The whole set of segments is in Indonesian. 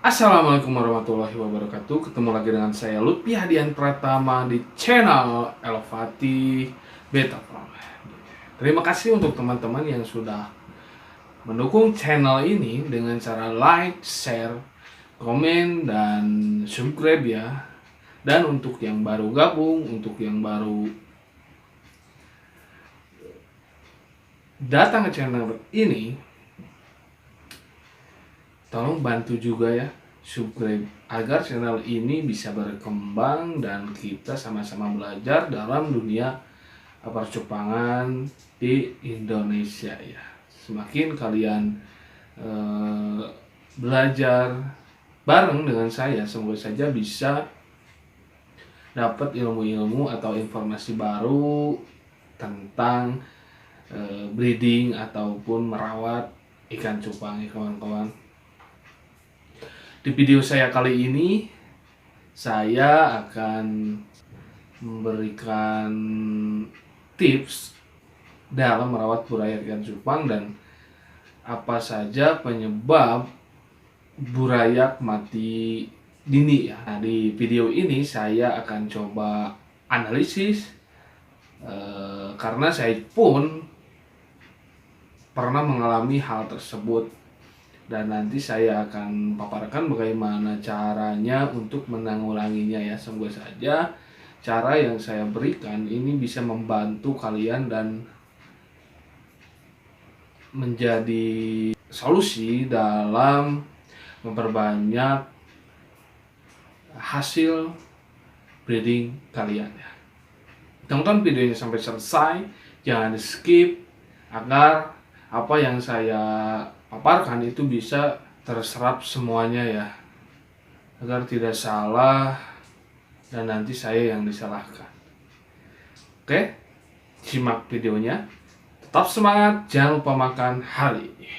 Assalamualaikum warahmatullahi wabarakatuh. Ketemu lagi dengan saya Lutfi Hadian Pratama di channel Elevati Beta Pro. Terima kasih untuk teman-teman yang sudah mendukung channel ini dengan cara like, share, komen, dan subscribe ya. Dan untuk yang baru gabung, untuk yang baru datang ke channel ini, tolong bantu juga ya subscribe agar channel ini bisa berkembang dan kita sama-sama belajar dalam dunia percupangan di Indonesia ya. Semakin kalian belajar bareng dengan saya, semoga saja bisa dapat ilmu-ilmu atau informasi baru tentang breeding ataupun merawat ikan cupang ya kawan-kawan. Di video saya kali ini, saya akan memberikan tips dalam merawat buraya ikan cupang dan apa saja penyebab burayak mati dini ya. Nah, di video ini saya akan coba analisis karena saya pun pernah mengalami hal tersebut. Dan nanti saya akan paparkan bagaimana caranya untuk menanggulanginya ya. Semoga saja cara yang saya berikan ini bisa membantu kalian dan menjadi solusi dalam memperbanyak hasil breeding kalian ya. Tonton videonya sampai selesai, jangan di skip agar apa yang saya paparkan itu bisa terserap semuanya ya, agar tidak salah dan nanti saya yang disalahkan. Oke, simak videonya, tetap semangat, jangan lupa makan hari ini.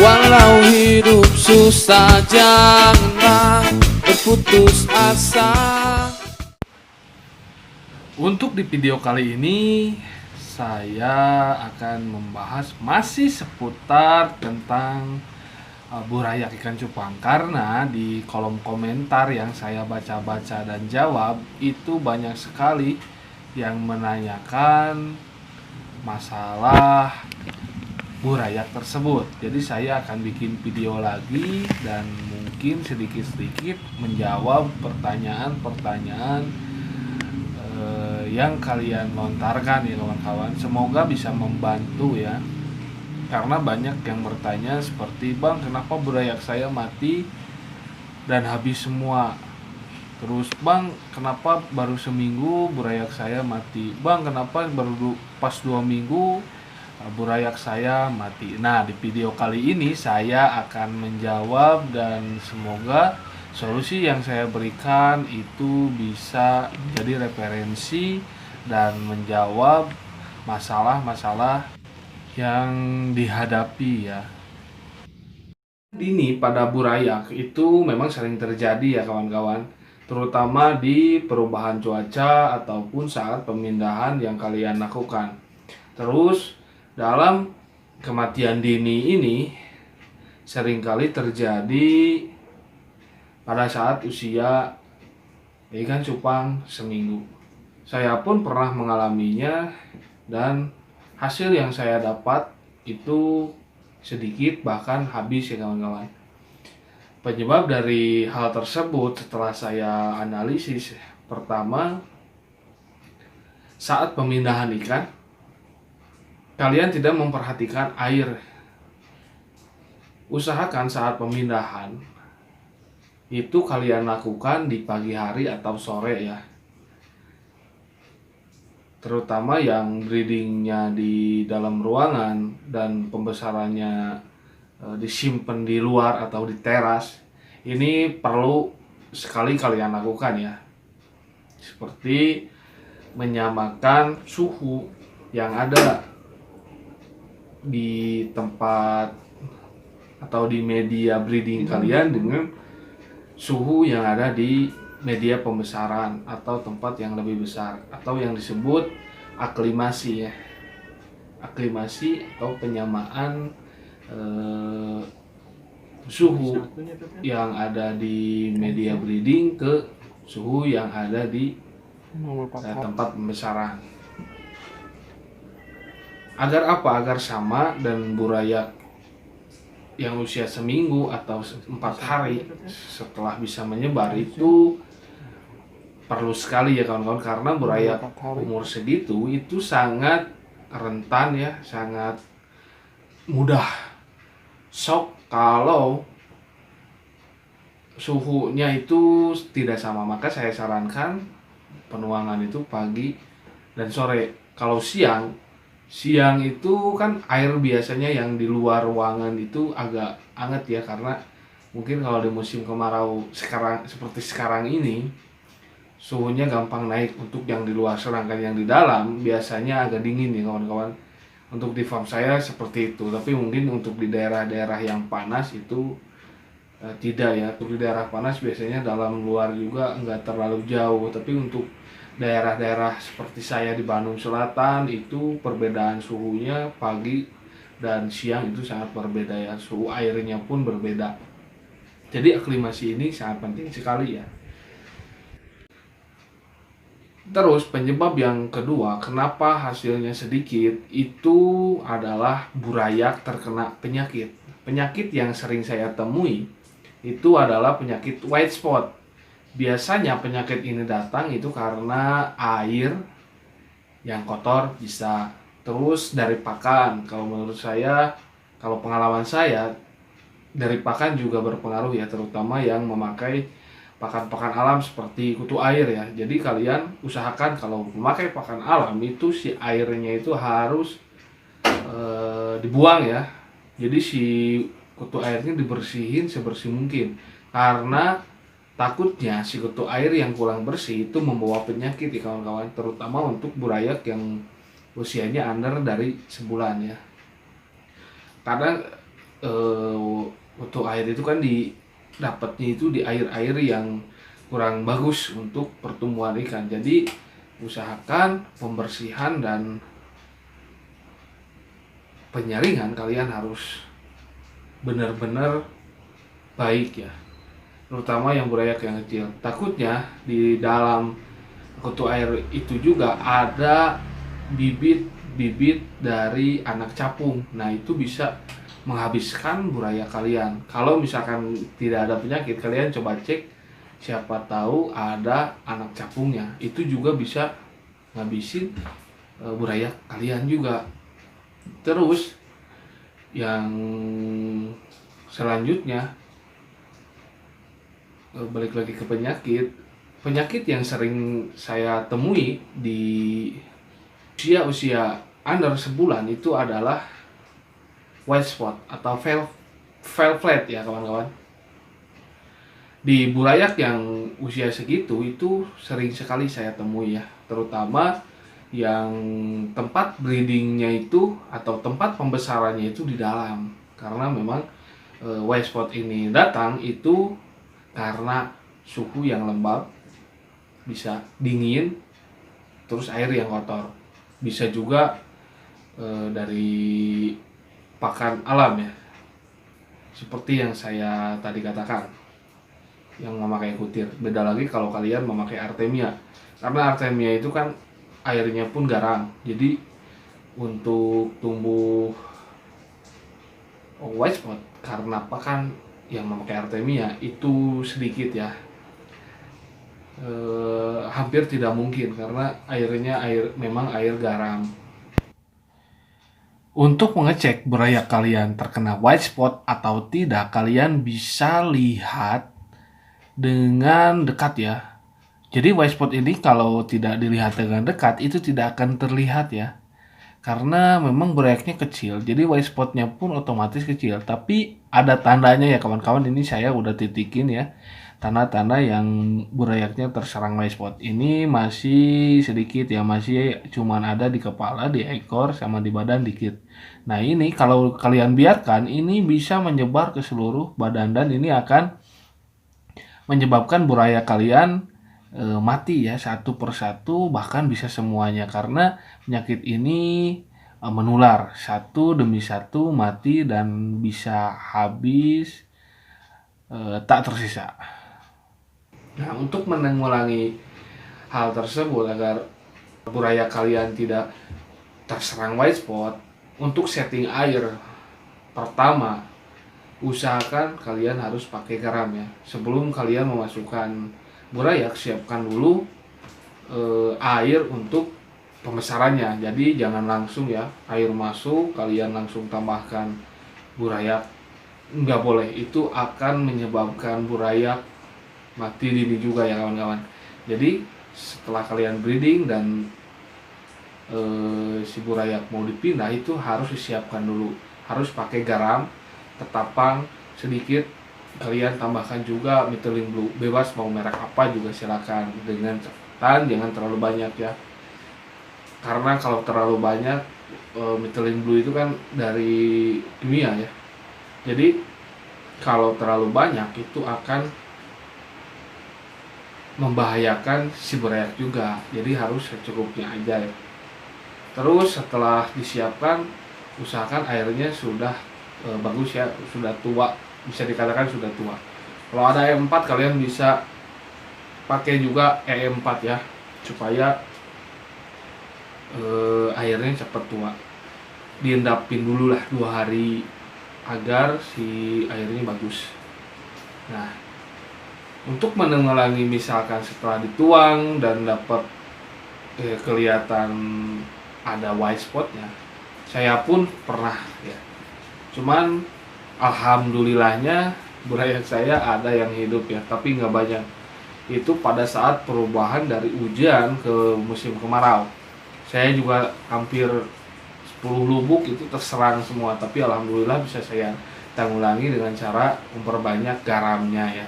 Walau hidup susah, janganlah berputus asa. Untuk di video kali ini, saya akan membahas masih seputar tentang burayak ikan cupang. Karena di kolom komentar yang saya baca-baca dan jawab, itu banyak sekali yang menanyakan masalah burayak tersebut. Jadi saya akan bikin video lagi dan mungkin sedikit-sedikit menjawab pertanyaan-pertanyaan yang kalian lontarkan ya kawan-kawan. Semoga bisa membantu ya. Karena banyak yang bertanya seperti, "Bang, kenapa burayak saya mati dan habis semua?" Terus, "Bang, kenapa baru seminggu burayak saya mati?" "Bang, kenapa baru pas 2 minggu burayak saya mati?" Nah, di video kali ini saya akan menjawab dan semoga solusi yang saya berikan itu bisa menjadi referensi dan menjawab masalah-masalah yang dihadapi ya. Ini pada burayak itu memang sering terjadi ya kawan-kawan, terutama di perubahan cuaca ataupun saat pemindahan yang kalian lakukan. Terus dalam kematian dini ini seringkali terjadi pada saat usia ikan cupang seminggu. Saya pun pernah mengalaminya dan hasil yang saya dapat itu sedikit bahkan habis ya kawan-kawan. Penyebab dari hal tersebut setelah saya analisis, pertama, saat pemindahan ikan kalian tidak memperhatikan air. Usahakan saat pemindahan itu kalian lakukan di pagi hari atau sore ya. terutama yang breedingnya di dalam ruangan dan pembesarannya disimpan di luar atau di teras, ini perlu sekali kalian lakukan ya. Seperti menyamakan suhu yang ada di tempat atau di media breeding kalian dengan suhu yang ada di media pembesaran atau tempat yang lebih besar, atau yang disebut aklimasi ya. Aklimasi atau penyamaan suhu yang ada di media breeding ke suhu yang ada di tempat pembesaran. Agar apa? Agar sama, dan burayak yang usia seminggu atau 4 hari setelah bisa menyebar itu perlu sekali ya kawan-kawan, karena burayak umur segitu itu sangat rentan ya, sangat mudah shock kalau suhunya itu tidak sama. Maka saya sarankan penuangan itu pagi dan sore. Kalau siang itu kan air biasanya yang di luar ruangan itu agak hangat ya, karena mungkin kalau di musim kemarau sekarang seperti sekarang ini suhunya gampang naik untuk yang di luar, sedangkan yang di dalam biasanya agak dingin ya kawan-kawan. Untuk di farm saya seperti itu, tapi mungkin untuk di daerah-daerah yang panas itu tidak ya. Untuk di daerah panas biasanya dalam luar juga nggak terlalu jauh, tapi untuk daerah-daerah seperti saya di Bandung Selatan itu perbedaan suhunya pagi dan siang itu sangat berbeda ya, suhu airnya pun berbeda. Jadi aklimasi ini sangat penting sekali ya. Terus penyebab yang kedua kenapa hasilnya sedikit itu adalah burayak terkena penyakit. Penyakit yang sering saya temui itu adalah penyakit white spot. Biasanya penyakit ini datang itu karena air yang kotor bisa, terus dari pakan. Kalau menurut saya, kalau pengalaman saya, dari pakan juga berpengaruh ya, terutama yang memakai pakan-pakan alam seperti kutu air ya. Jadi kalian usahakan kalau memakai pakan alam itu si airnya itu harus dibuang ya. Jadi si kutu airnya dibersihin sebersih mungkin, karena takutnya si kutu air yang kurang bersih itu membawa penyakit ya kawan-kawan, terutama untuk burayak yang usianya under dari sebulan ya. Karena kutu air itu kan dapatnya itu di air-air yang kurang bagus untuk pertumbuhan ikan. Jadi usahakan pembersihan dan penyaringan kalian harus benar-benar baik ya, terutama yang burayak yang kecil. Takutnya di dalam kutu air itu juga ada bibit-bibit dari anak capung. Nah itu bisa menghabiskan burayak kalian. Kalau misalkan tidak ada penyakit, kalian coba cek, siapa tahu ada anak capungnya, itu juga bisa ngabisin burayak kalian juga. Terus yang selanjutnya, balik lagi ke penyakit yang sering saya temui di usia under sebulan itu adalah white spot atau veil flat ya kawan-kawan. Di burayak yang usia segitu itu sering sekali saya temui ya, terutama yang tempat breedingnya itu atau tempat pembesarannya itu di dalam. Karena memang white spot ini datang itu karena suhu yang lembab, bisa dingin, terus air yang kotor. Bisa juga dari pakan alam ya, seperti yang saya tadi katakan, yang memakai kutir. Beda lagi kalau kalian memakai artemia, karena artemia itu kan airnya pun garam, jadi untuk tumbuh white spot karena pakan yang memakai artemia itu sedikit ya, hampir tidak mungkin karena airnya memang air garam. Untuk mengecek burayak kalian terkena white spot atau tidak, kalian bisa lihat dengan dekat ya. Jadi white spot ini kalau tidak dilihat dengan dekat itu tidak akan terlihat ya. Karena memang burayaknya kecil, jadi white spotnya pun otomatis kecil. Tapi ada tandanya ya kawan-kawan, ini saya udah titikin ya. Tanda-tanda yang burayaknya terserang white spot. Ini masih sedikit ya, masih cuman ada di kepala, di ekor, sama di badan dikit. Nah ini kalau kalian biarkan, ini bisa menyebar ke seluruh badan dan ini akan menyebabkan burayak kalian mati ya satu persatu, bahkan bisa semuanya, karena penyakit ini menular satu demi satu, mati dan bisa habis tak tersisa. Nah, untuk menanggulangi hal tersebut agar burayak kalian tidak terserang white spot, untuk setting air pertama usahakan kalian harus pakai garam ya. Sebelum kalian memasukkan burayak, siapkan dulu air untuk pembesarannya. Jadi jangan langsung ya air masuk kalian langsung tambahkan burayak, nggak boleh, itu akan menyebabkan burayak mati dini juga ya kawan-kawan. Jadi setelah kalian breeding dan si burayak mau dipindah, itu harus disiapkan dulu, harus pakai garam ketapang sedikit, kalian tambahkan juga methylene blue, bebas mau merek apa juga silakan, dengan catatan jangan terlalu banyak ya, karena kalau terlalu banyak methylene blue itu kan dari kimia ya, jadi kalau terlalu banyak itu akan membahayakan si burayak juga, jadi harus secukupnya aja ya. Terus setelah disiapkan, usahakan airnya sudah bagus ya, sudah tua, bisa dikatakan sudah tua. Kalau ada E4 kalian bisa pakai juga E4 ya, supaya airnya cepat tua. Diendapin dulu lah 2 hari agar si airnya bagus. Nah, untuk menanggulangi misalkan setelah dituang dan dapat kelihatan ada white spotnya, saya pun pernah ya. Cuman alhamdulillahnya burayak saya ada yang hidup ya, tapi nggak banyak. Itu pada saat perubahan dari hujan ke musim kemarau. Saya juga hampir 10 lubuk itu terserang semua, tapi alhamdulillah bisa saya tanggulangi dengan cara memperbanyak garamnya ya.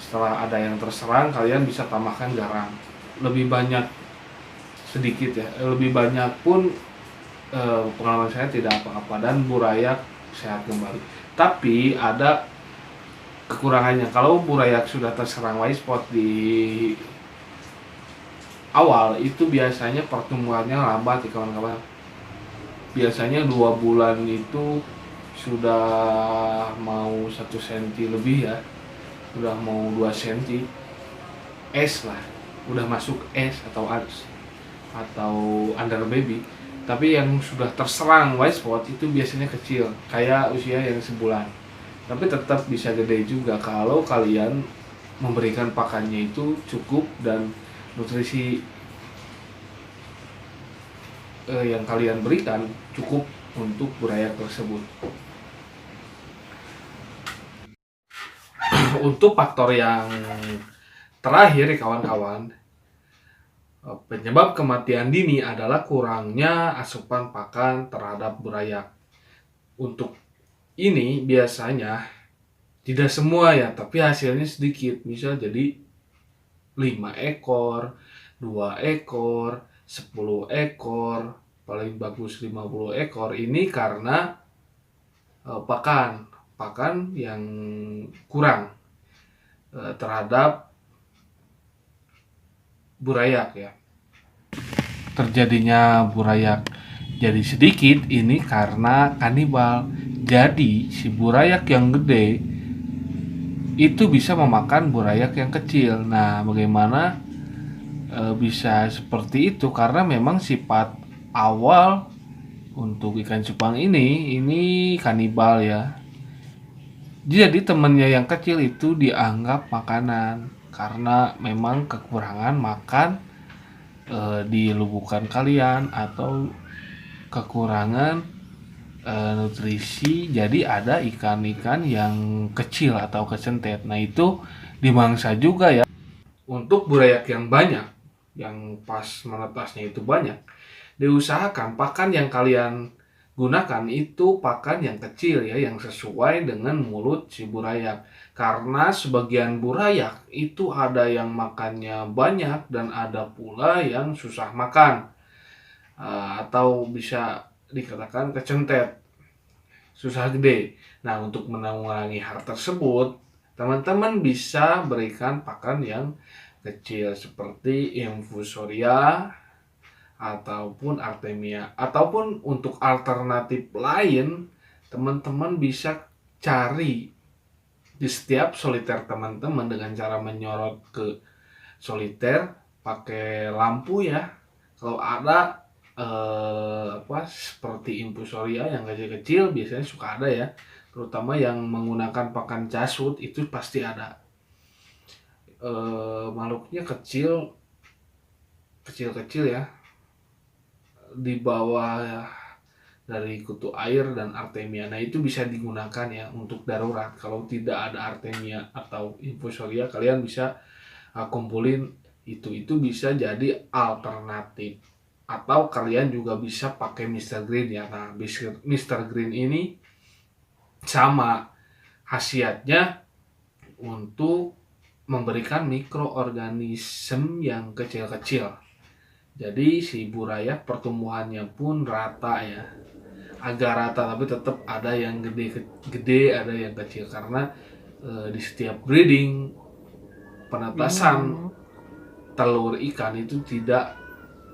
Setelah ada yang terserang, kalian bisa tambahkan garam. Lebih banyak sedikit ya, lebih banyak pun pengalaman saya tidak apa-apa dan burayak sehat kembali. Tapi ada kekurangannya, kalau burayak sudah terserang white spot di awal itu biasanya pertumbuhannya lambat ya kawan-kawan. Biasanya 2 bulan itu sudah mau 1 cm lebih ya, sudah mau 2 cm, es lah, udah masuk es atau under baby. Tapi yang sudah terserang white spot itu biasanya kecil, kayak usia yang sebulan. Tapi tetap bisa gede juga kalau kalian memberikan pakannya itu cukup dan nutrisi yang kalian berikan cukup untuk burayak tersebut. Untuk faktor yang terakhir kawan-kawan, penyebab kematian dini adalah kurangnya asupan pakan terhadap burayak. Untuk ini biasanya tidak semua ya, tapi hasilnya sedikit. Misal jadi 5 ekor, 2 ekor, 10 ekor, paling bagus 50 ekor. Ini karena pakan yang kurang terhadap burayak ya. Terjadinya burayak jadi sedikit ini karena kanibal. Jadi si burayak yang gede itu bisa memakan burayak yang kecil. Nah, bagaimana bisa seperti itu? Karena memang sifat awal untuk ikan cupang ini kanibal ya. Jadi temannya yang kecil itu dianggap makanan karena memang kekurangan makan di lubukan kalian atau kekurangan nutrisi, jadi ada ikan-ikan yang kecil atau kesentet. Nah itu dimangsa juga ya. Untuk burayak yang banyak, yang pas menetasnya itu banyak, diusahakan pakan yang kalian gunakan itu pakan yang kecil ya, yang sesuai dengan mulut si burayak. Karena sebagian burayak itu ada yang makannya banyak dan ada pula yang susah makan. Atau bisa dikatakan kecentet, susah gede. Nah, untuk menanggulangi hal tersebut, teman-teman bisa berikan pakan yang kecil seperti infusoria ataupun artemia. Ataupun untuk alternatif lain, teman-teman bisa cari di setiap soliter teman-teman dengan cara menyorot ke soliter pakai lampu ya. Kalau ada seperti infusoria yang kecil-kecil biasanya suka ada ya, terutama yang menggunakan pakan casut itu pasti ada. Makhluknya kecil-kecil ya, di bawah dari kutu air dan artemia. Nah, itu bisa digunakan ya untuk darurat. Kalau tidak ada artemia atau infusoria, kalian bisa kumpulin itu bisa jadi alternatif. Atau kalian juga bisa pakai Mr. Green ya. Nah, Mr. Green ini sama khasiatnya untuk memberikan mikroorganisme yang kecil-kecil. Jadi si burayak pertumbuhannya pun rata ya. Agak rata tapi tetap ada yang gede, ada yang kecil karena di setiap breeding penetasan telur ikan itu tidak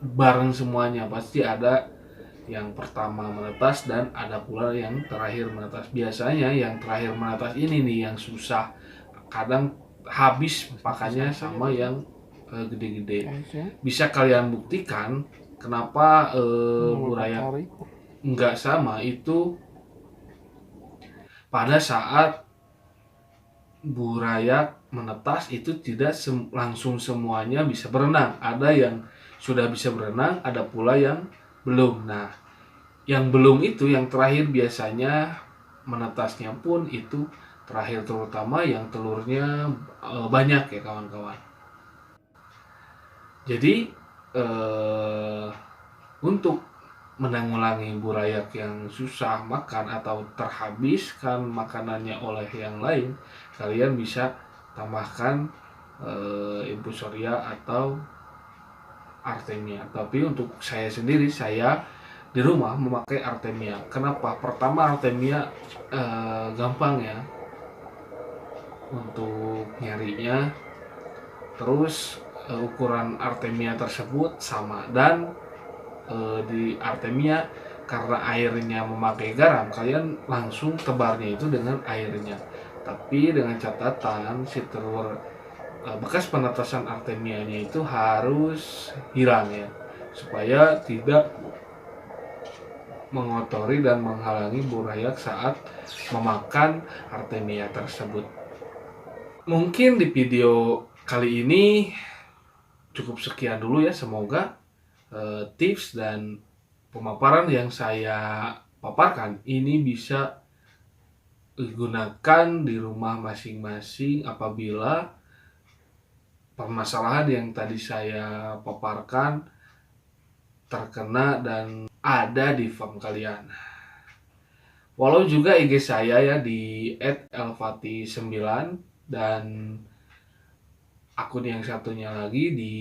bareng semuanya, pasti ada yang pertama menetas dan ada pula yang terakhir menetas. Biasanya yang terakhir menetas ini nih yang susah, kadang habis pakannya sama yang gede-gede. Bisa kalian buktikan kenapa burayak nggak sama itu pada saat burayak menetas itu tidak langsung semuanya bisa berenang. Ada yang sudah bisa berenang, ada pula yang belum. Nah, yang belum itu yang terakhir biasanya menetasnya pun itu terakhir, terutama yang telurnya banyak ya kawan-kawan. Jadi untuk menanggulangi burayak yang susah makan atau terhabiskan makanannya oleh yang lain, kalian bisa tambahkan infusoria atau artemia. Tapi untuk saya sendiri, saya di rumah memakai artemia. Kenapa? Pertama, artemia gampang ya untuk nyarinya. Terus ukuran artemia tersebut sama, dan di artemia karena airnya memakai garam, kalian langsung tebarnya itu dengan airnya. Tapi dengan catatan si telur bekas penetasan artemianya itu harus hilang ya, supaya tidak mengotori dan menghalangi burayak saat memakan artemia tersebut. Mungkin di video kali ini cukup sekian dulu ya. Semoga tips dan pemaparan yang saya paparkan ini bisa digunakan di rumah masing-masing apabila permasalahan yang tadi saya paparkan terkena dan ada di farm kalian. Follow juga IG saya ya di @elvati9 dan akun yang satunya lagi di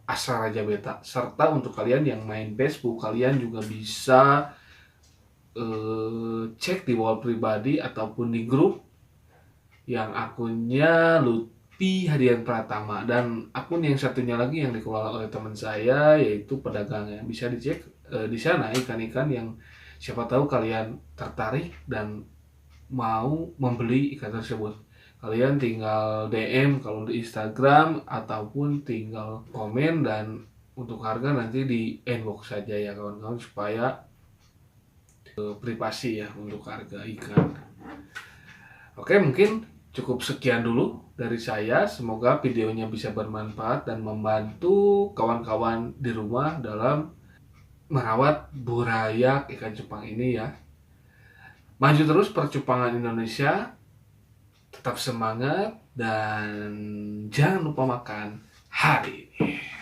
@asrarajabeta. Serta untuk kalian yang main Facebook, kalian juga bisa cek di wall pribadi ataupun di grup yang akunnya Lutfi Hadian Pratama, dan akun yang satunya lagi yang dikelola oleh teman saya yaitu pedagangnya. Bisa dicek di sana ikan-ikan yang siapa tahu kalian tertarik dan mau membeli ikan tersebut. Kalian tinggal DM kalau di Instagram ataupun tinggal komen, dan untuk harga nanti di inbox saja ya kawan-kawan, supaya privasi ya untuk harga ikan. Oke, mungkin cukup sekian dulu dari saya. Semoga videonya bisa bermanfaat dan membantu kawan-kawan di rumah dalam merawat burayak ikan cupang ini ya. Maju terus percupangan Indonesia, tetap semangat, dan jangan lupa makan hari ini.